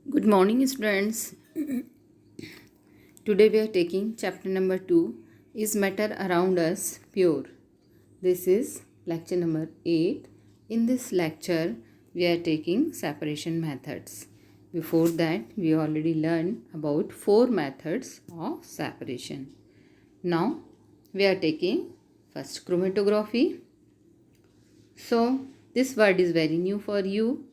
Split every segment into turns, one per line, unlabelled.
Good morning, students. Today we are taking chapter number 2, Is Matter Around Us Pure? This is lecture number 8. In this lecture, we are taking separation methods. Before that, we already learned about 4 methods of separation. Now, we are taking first chromatography. So, this word is very new for you.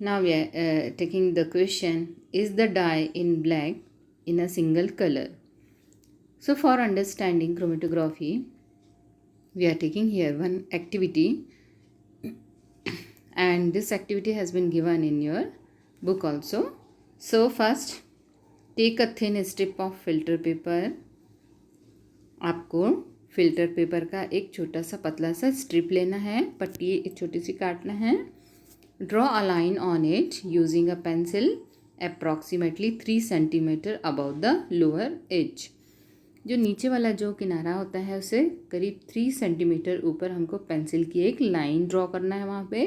Now we are taking the question, is the dye in black in a single color? So for understanding chromatography, we are taking here one activity, and this activity has been given in your book also. So first, take a thin strip of filter paper. आपको filter paper का एक छोटा सा पतला सा strip लेना है, पट्टी एक छोटी सी काटना है. Draw a line on it using a pencil approximately 3 centimeter above the lower edge. जो नीचे वाला जो किनारा होता है उसे करीब 3 सेंटीमीटर ऊपर हमको पेंसिल की एक लाइन ड्रॉ करना है. वहाँ पे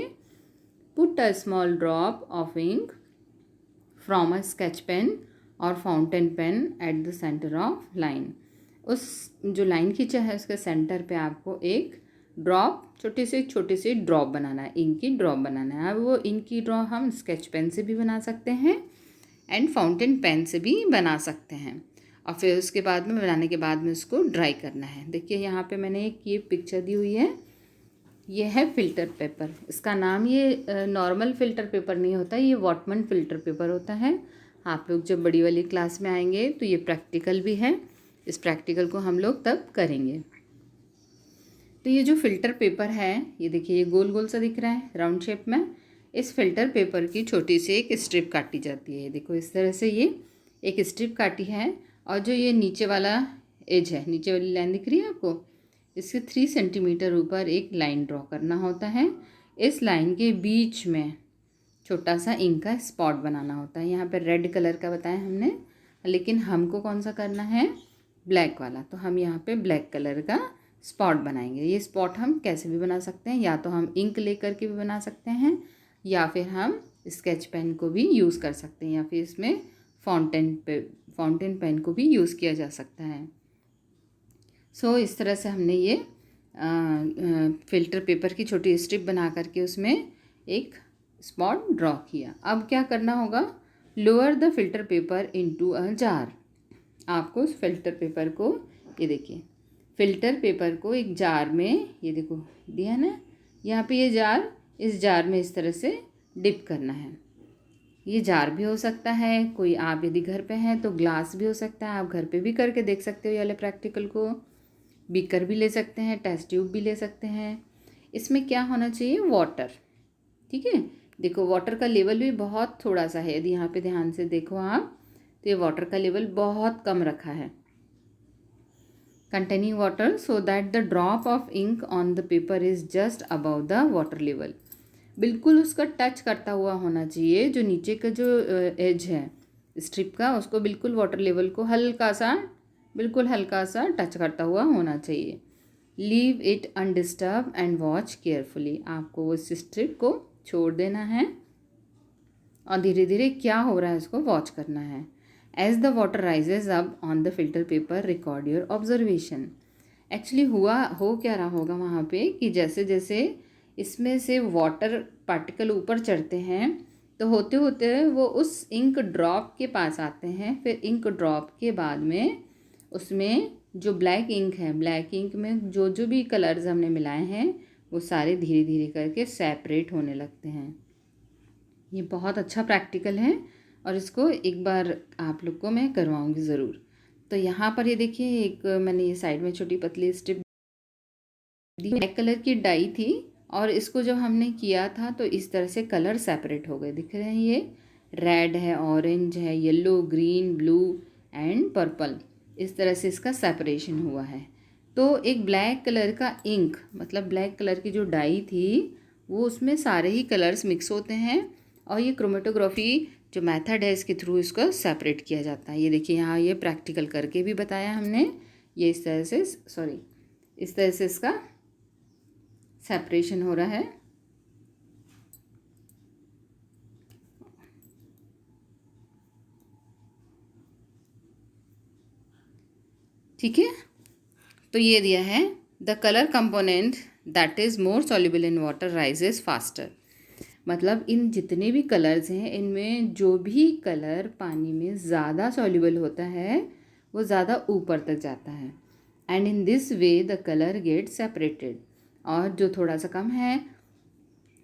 put a small drop of ink from a sketch pen or fountain pen at the centre of line. उस जो लाइन खींचा है उसके सेंटर पे आपको एक ड्रॉप छोटे से ड्रॉप बनाना है, इंक की ड्रॉप बनाना है. अब वो इंक की ड्रॉप हम स्केच पेन से भी बना सकते हैं एंड फाउंटेन पेन से भी बना सकते हैं. और फिर उसके बाद में बनाने के बाद में उसको ड्राई करना है. देखिए यहाँ पे मैंने एक ये पिक्चर दी हुई है, ये है फ़िल्टर पेपर. इसका नाम ये नॉर्मल फ़िल्टर पेपर नहीं होता, ये वॉटमन फ़िल्टर पेपर होता है. आप लोग जब बड़ी वाली क्लास में आएंगे तो ये प्रैक्टिकल भी है, इस प्रैक्टिकल को हम लोग तब करेंगे. तो ये जो फ़िल्टर पेपर है, ये देखिए ये गोल गोल सा दिख रहा है राउंड शेप में. इस फ़िल्टर पेपर की छोटी सी एक स्ट्रिप काटी जाती है. देखो इस तरह से ये एक स्ट्रिप काटी है, और जो ये नीचे वाला एज है, नीचे वाली लाइन दिख रही है आपको, इसके 3 सेंटीमीटर ऊपर एक लाइन ड्रॉ करना होता है. इस लाइन के बीच में छोटा सा इंक का स्पॉट बनाना होता है. यहाँ पर रेड कलर का बताया हमने, लेकिन हमको कौन सा करना है, ब्लैक वाला. तो हम यहाँ पे ब्लैक कलर का स्पॉट बनाएंगे. ये स्पॉट हम कैसे भी बना सकते हैं, या तो हम इंक लेकर के भी बना सकते हैं, या फिर हम स्केच पेन को भी यूज़ कर सकते हैं, या फिर इसमें फाउंटेन पेन को भी यूज़ किया जा सकता है. सो इस तरह से हमने ये फ़िल्टर पेपर की छोटी स्ट्रिप बना करके उसमें एक स्पॉट ड्रॉ किया. अब क्या करना होगा, lower the filter paper into a jar. आपको उस फिल्टर पेपर को, ये देखिए फ़िल्टर पेपर को एक जार में, ये देखो दिया ना यहाँ पे, ये जार, इस जार में इस तरह से डिप करना है. ये जार भी हो सकता है, कोई आप यदि घर पे हैं तो ग्लास भी हो सकता है. आप घर पे भी करके देख सकते हो ये वाले प्रैक्टिकल को. बीकर भी ले सकते हैं, टेस्ट ट्यूब भी ले सकते हैं. इसमें क्या होना चाहिए, वाटर. ठीक है, देखो वाटर का लेवल भी बहुत थोड़ा सा है. यदि यहाँ पे ध्यान से देखो आप, तो ये वाटर का लेवल बहुत कम रखा है. containing water so that the drop of ink on the paper is just above the water level. बिल्कुल उसका टच करता हुआ होना चाहिए, जो नीचे का जो एज है स्ट्रिप का, उसको बिल्कुल वाटर लेवल को बिल्कुल हल्का सा टच करता हुआ होना चाहिए. Leave it undisturbed and watch carefully. आपको उस स्ट्रिप को छोड़ देना है और धीरे धीरे क्या हो रहा है उसको वॉच करना है. As the water rises up on the filter paper, record your observation. Actually हो क्या रहा होगा वहाँ पे कि जैसे जैसे इसमें से वाटर पार्टिकल ऊपर चढ़ते हैं, तो होते होते वो उस इंक ड्रॉप के पास आते हैं. फिर इंक ड्रॉप के बाद में उसमें जो ब्लैक इंक है, ब्लैक इंक में जो जो भी कलर्स हमने मिलाए हैं वो सारे धीरे धीरे करके सेपरेट होने लगते हैं. ये बहुत अच्छा प्रैक्टिकल है और इसको एक बार आप लोग को मैं करवाऊँगी ज़रूर. तो यहाँ पर ये देखिए एक मैंने ये साइड में छोटी पतली स्ट्रिप दी, ब्लैक कलर की डाई थी, और इसको जब हमने किया था तो इस तरह से कलर सेपरेट हो गए. दिख रहे हैं, ये रेड है, ऑरेंज है, yellow, green, blue and purple. इस तरह से इसका सेपरेशन हुआ है. तो एक ब्लैक कलर का इंक, मतलब ब्लैक कलर की जो डाई थी वो, उसमें सारे ही कलर्स मिक्स होते हैं, और ये क्रोमेटोग्राफी जो मेथड है इसके थ्रू इसको सेपरेट किया जाता है. ये देखिए यहाँ ये प्रैक्टिकल करके भी बताया हमने. ये इस तरह से इसका सेपरेशन हो रहा है. ठीक है। तो ये दिया है the colour component that is more soluble in water rises faster. मतलब इन जितने भी कलर्स हैं इनमें जो भी कलर पानी में ज़्यादा सॉल्युबल होता है वो ज़्यादा ऊपर तक जाता है। And in this way the colour get separated. और जो थोड़ा सा कम है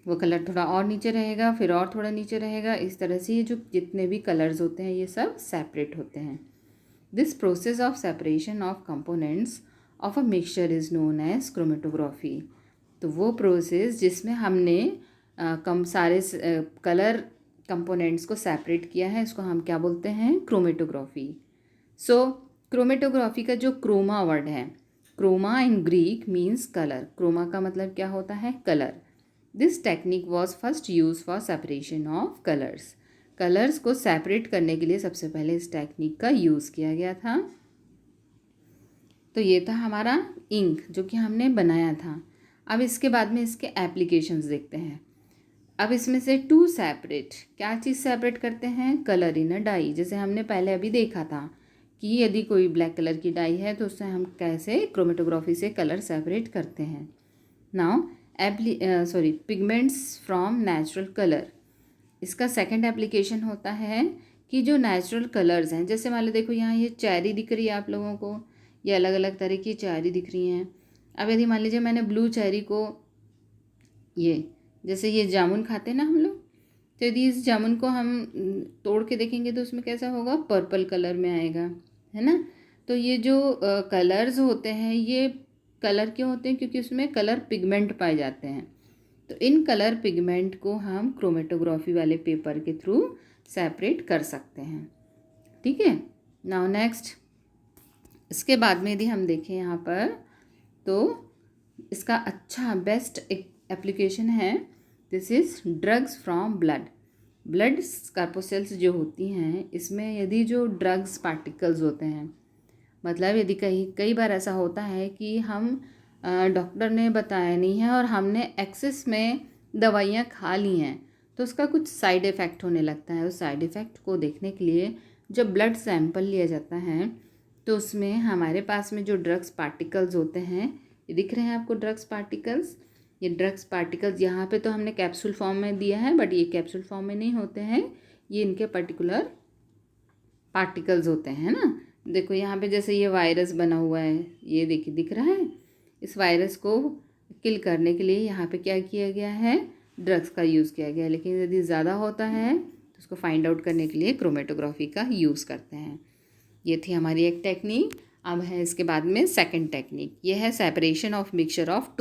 वो कलर थोड़ा और नीचे रहेगा, फिर और थोड़ा नीचे रहेगा। इस तरह से ये जो जितने भी कलर्स होते हैं ये सब सेपरेट होते हैं। This process of separation of components of a mixture is known as chromatography. तो वो प्रोसेस जिसमें हमने कम सारे कलर कंपोनेंट्स को सेपरेट किया है इसको हम क्या बोलते हैं? क्रोमेटोग्राफी। सो क्रोमेटोग्राफी का जो क्रोमा वर्ड है, chroma in Greek means colour. Chroma का मतलब क्या होता है? Colour. This technique was first use for separation of colours. Colours को सेपरेट करने के लिए सबसे पहले इस टेक्निक का यूज़ किया गया था। तो ये था हमारा इंक जो कि हमने बनाया था। अब इसके बाद में इसके एप्लीकेशंस देखते हैं। अब इसमें से टू सेपरेट, क्या चीज़ सेपरेट करते हैं? Colour in a dye. जैसे हमने पहले अभी देखा था कि यदि कोई ब्लैक कलर की डाई है तो उससे हम कैसे क्रोमेटोग्राफी से कलर सेपरेट करते हैं। Now pigments from natural colour. इसका सेकंड एप्लीकेशन होता है कि जो नेचुरल कलर्स हैं, जैसे मान लो देखो यहाँ ये चेरी दिख रही है आप लोगों को, ये अलग अलग तरह की चेरी दिख रही हैं। अब यदि मान लीजिए मैंने ब्लू चेरी को, ये जैसे ये जामुन खाते हैं ना हम लोग, तो यदि इस जामुन को हम तोड़ के देखेंगे तो उसमें कैसा होगा? पर्पल कलर में आएगा, है ना। तो ये जो कलर्स होते हैं ये कलर क्यों होते हैं? क्योंकि उसमें कलर पिगमेंट पाए जाते हैं। तो इन कलर पिगमेंट को हम क्रोमेटोग्राफी वाले पेपर के थ्रू सेपरेट कर सकते हैं। ठीक है। नाउ नेक्स्ट, इसके बाद में यदि हम देखें यहाँ पर तो इसका अच्छा बेस्ट एप्लीकेशन है, this is drugs from blood. Blood corpuscles जो होती हैं इसमें यदि जो ड्रग्स पार्टिकल्स होते हैं, मतलब यदि कई बार ऐसा होता है कि हम डॉक्टर ने बताया नहीं है और हमने एक्सेस में दवाइयाँ खा ली हैं तो उसका कुछ साइड इफ़ेक्ट होने लगता है। उस साइड इफ़ेक्ट को देखने के लिए जब ब्लड सैंपल लिया जाता है तो उसमें हमारे पास में जो ड्रग्स पार्टिकल्स होते हैं, ये दिख रहे हैं आपको ड्रग्स पार्टिकल्स। ये ड्रग्स पार्टिकल्स यहाँ पे तो हमने कैप्सूल फॉर्म में दिया है, बट ये कैप्सूल फॉर्म में नहीं होते हैं, ये इनके पर्टिकुलर पार्टिकल्स होते हैं ना। देखो यहाँ पे जैसे ये वायरस बना हुआ है, ये देखिए दिख रहा है। इस वायरस को किल करने के लिए यहाँ पे क्या किया गया है? ड्रग्स का यूज़ किया गया है। लेकिन यदि ज़्यादा होता है तो उसको फाइंड आउट करने के लिए क्रोमेटोग्राफी का यूज़ करते हैं। ये थी हमारी एक टेक्निक। अब है इसके बाद में सेकंड टेक्निक, ये है separation of mixture of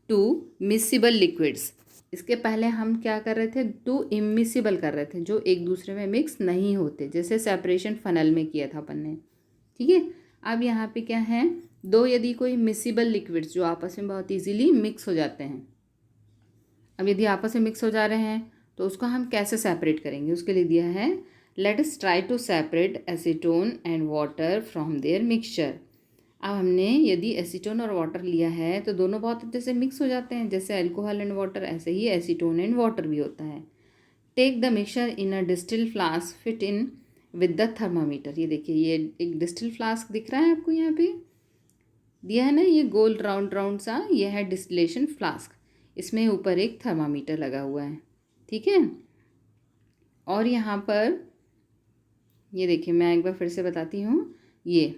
two miscible liquids. इसके पहले हम क्या कर रहे थे? टू इमिसिबल कर रहे थे, जो एक दूसरे में मिक्स नहीं होते, जैसे सेपरेशन फनल में किया था अपन ने। ठीक है। अब यहाँ पे क्या है? दो यदि कोई मिसिबल लिक्विड्स जो आपस में बहुत इजीली मिक्स हो जाते हैं, अब यदि आपस में मिक्स हो जा रहे हैं तो उसको हम कैसे सेपरेट करेंगे? उसके लिए दिया है let us try to separate acetone and water from their mixture. अब हमने यदि एसीटोन और वाटर लिया है तो दोनों बहुत अच्छे से मिक्स हो जाते हैं, जैसे अल्कोहल एंड वाटर, ऐसे ही एसीटोन एंड वाटर भी होता है। Take the mixture in a distil flask, fit in with the thermometer. ये देखिए ये एक डिस्टिल फ्लास्क दिख रहा है आपको, यहाँ पे दिया है ना, ये गोल राउंड राउंड सा, ये है डिस्टिलेशन फ्लास्क। इसमें ऊपर एक थर्मामीटर लगा हुआ है। ठीक है। और यहाँ पर ये देखिए मैं एक बार फिर से बताती हूँ, ये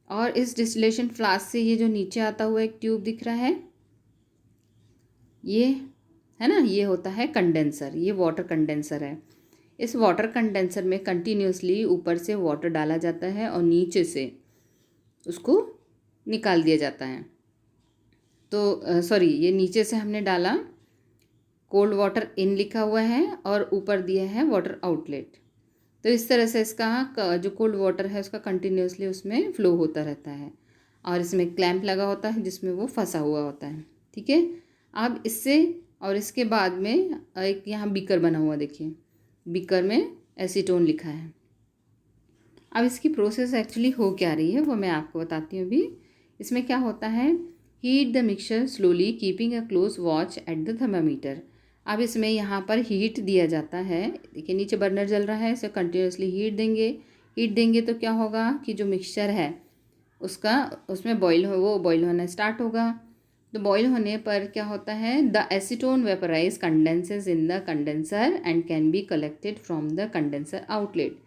और इस डिस्टिलेशन फ्लास्क से ये जो नीचे आता हुआ एक ट्यूब दिख रहा है, ये है ना, ये होता है कंडेंसर, ये वाटर कंडेंसर है। इस वाटर कंडेंसर में कंटिन्यूसली ऊपर से वाटर डाला जाता है और नीचे से उसको निकाल दिया जाता है। तो सॉरी, ये नीचे से हमने डाला, कोल्ड वाटर इन लिखा हुआ है और ऊपर दिया है वाटर आउटलेट। तो इस तरह से इसका जो कोल्ड वाटर है उसका कंटिन्यूसली उसमें फ़्लो होता रहता है और इसमें क्लैंप लगा होता है जिसमें वो फंसा हुआ होता है। ठीक है। अब इससे और इसके बाद में एक यहाँ बीकर बना हुआ, देखिए बीकर में एसीटोन लिखा है। अब इसकी प्रोसेस एक्चुअली हो क्या रही है वो मैं आपको बताती हूँ अभी। इसमें क्या होता है? Heat the mixture slowly keeping a close watch at the thermometer. अब इसमें यहाँ पर हीट दिया जाता है, देखिए नीचे बर्नर जल रहा है, इसे कंटिन्यूसली हीट देंगे। हीट देंगे तो क्या होगा कि जो मिक्सचर है उसमें वो बॉईल होना स्टार्ट होगा। तो बॉईल होने पर क्या होता है, the acetone vaporise condenses in the condenser and can be collected from the condenser outlet.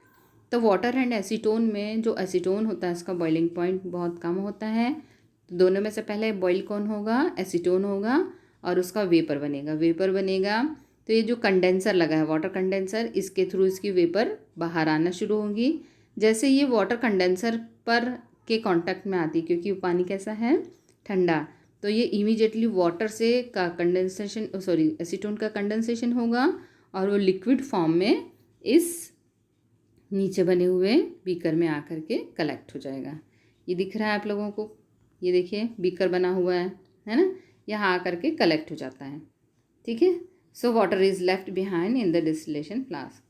तो वाटर एंड एसीटोन में जो एसीटोन होता है उसका बॉइलिंग पॉइंट बहुत कम होता है। तो दोनों में से पहले बॉइल कौन होगा, एसीटोन होगा, और उसका वेपर बनेगा। तो ये जो कंडेंसर लगा है, वाटर कंडेंसर, इसके थ्रू इसकी वेपर बाहर आना शुरू होगी। जैसे ये वाटर कंडेंसर पर के कांटेक्ट में आती, क्योंकि पानी कैसा है, ठंडा, तो ये इमीडिएटली वाटर से का कंडेंसेशन एसीटोन का कंडेंसेशन होगा और वो लिक्विड फॉर्म में इस नीचे बने हुए बीकर में आकर के कलेक्ट हो जाएगा। ये दिख रहा है आप लोगों को, ये देखिए बीकर बना हुआ है ना, यहाँ आकर के कलेक्ट हो जाता है। ठीक है, so water is left behind in the distillation flask.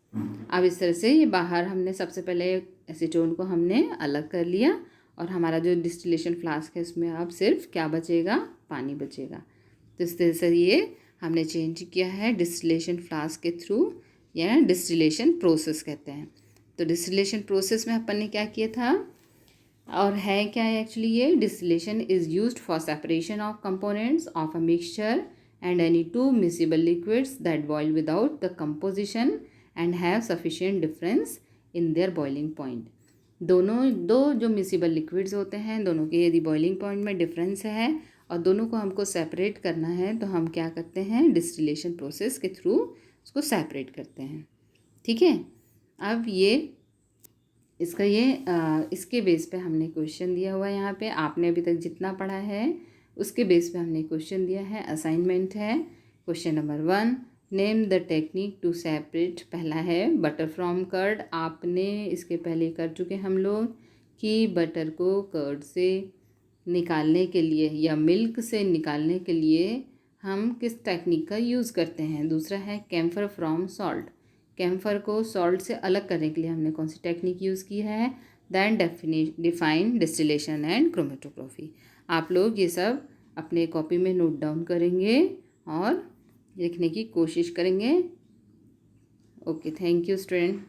अब इस तरह से ये बाहर हमने सबसे पहले एसीटोन को हमने अलग कर लिया और हमारा जो डिस्टिलेशन फ्लास्क है उसमें अब सिर्फ क्या बचेगा, पानी बचेगा। तो इस तरह से ये हमने चेंज किया है डिस्टिलेशन फ्लास्क के थ्रू, या डिस्टिलेशन प्रोसेस कहते हैं। तो डिस्टिलेशन प्रोसेस में अपन ने क्या किया था और है क्या है एक्चुअली, ये distillation is used for separation of components of a mixture and any two miscible liquids that boil without the composition and have sufficient difference in their boiling point। दो जो मिसिबल लिक्विड्स होते हैं, दोनों के यदि boiling point में difference है और दोनों को हमको सेपरेट करना है, तो हम क्या करते हैं, डिस्टिलेशन प्रोसेस के थ्रू उसको सेपरेट करते हैं। ठीक है, अब ये इसके बेस पे हमने क्वेश्चन दिया हुआ है यहाँ पे। आपने अभी तक जितना पढ़ा है उसके बेस पे हमने क्वेश्चन दिया है। असाइनमेंट है question number 1, name the technique to separate. पहला है बटर फ्रॉम कर्ड। आपने इसके पहले कर चुके हम लोग कि बटर को कर्ड से निकालने के लिए या मिल्क से निकालने के लिए हम किस टेक्निक का यूज़ करते हैं। दूसरा है कैम्फर फ्रॉम सॉल्ट। कैम्फर को सॉल्ट से अलग करने के लिए हमने कौन सी टेक्निक यूज़ की है, then define distillation and chromatography. आप लोग ये सब अपने कॉपी में नोट डाउन करेंगे और लिखने की कोशिश करेंगे। Okay, thank you student.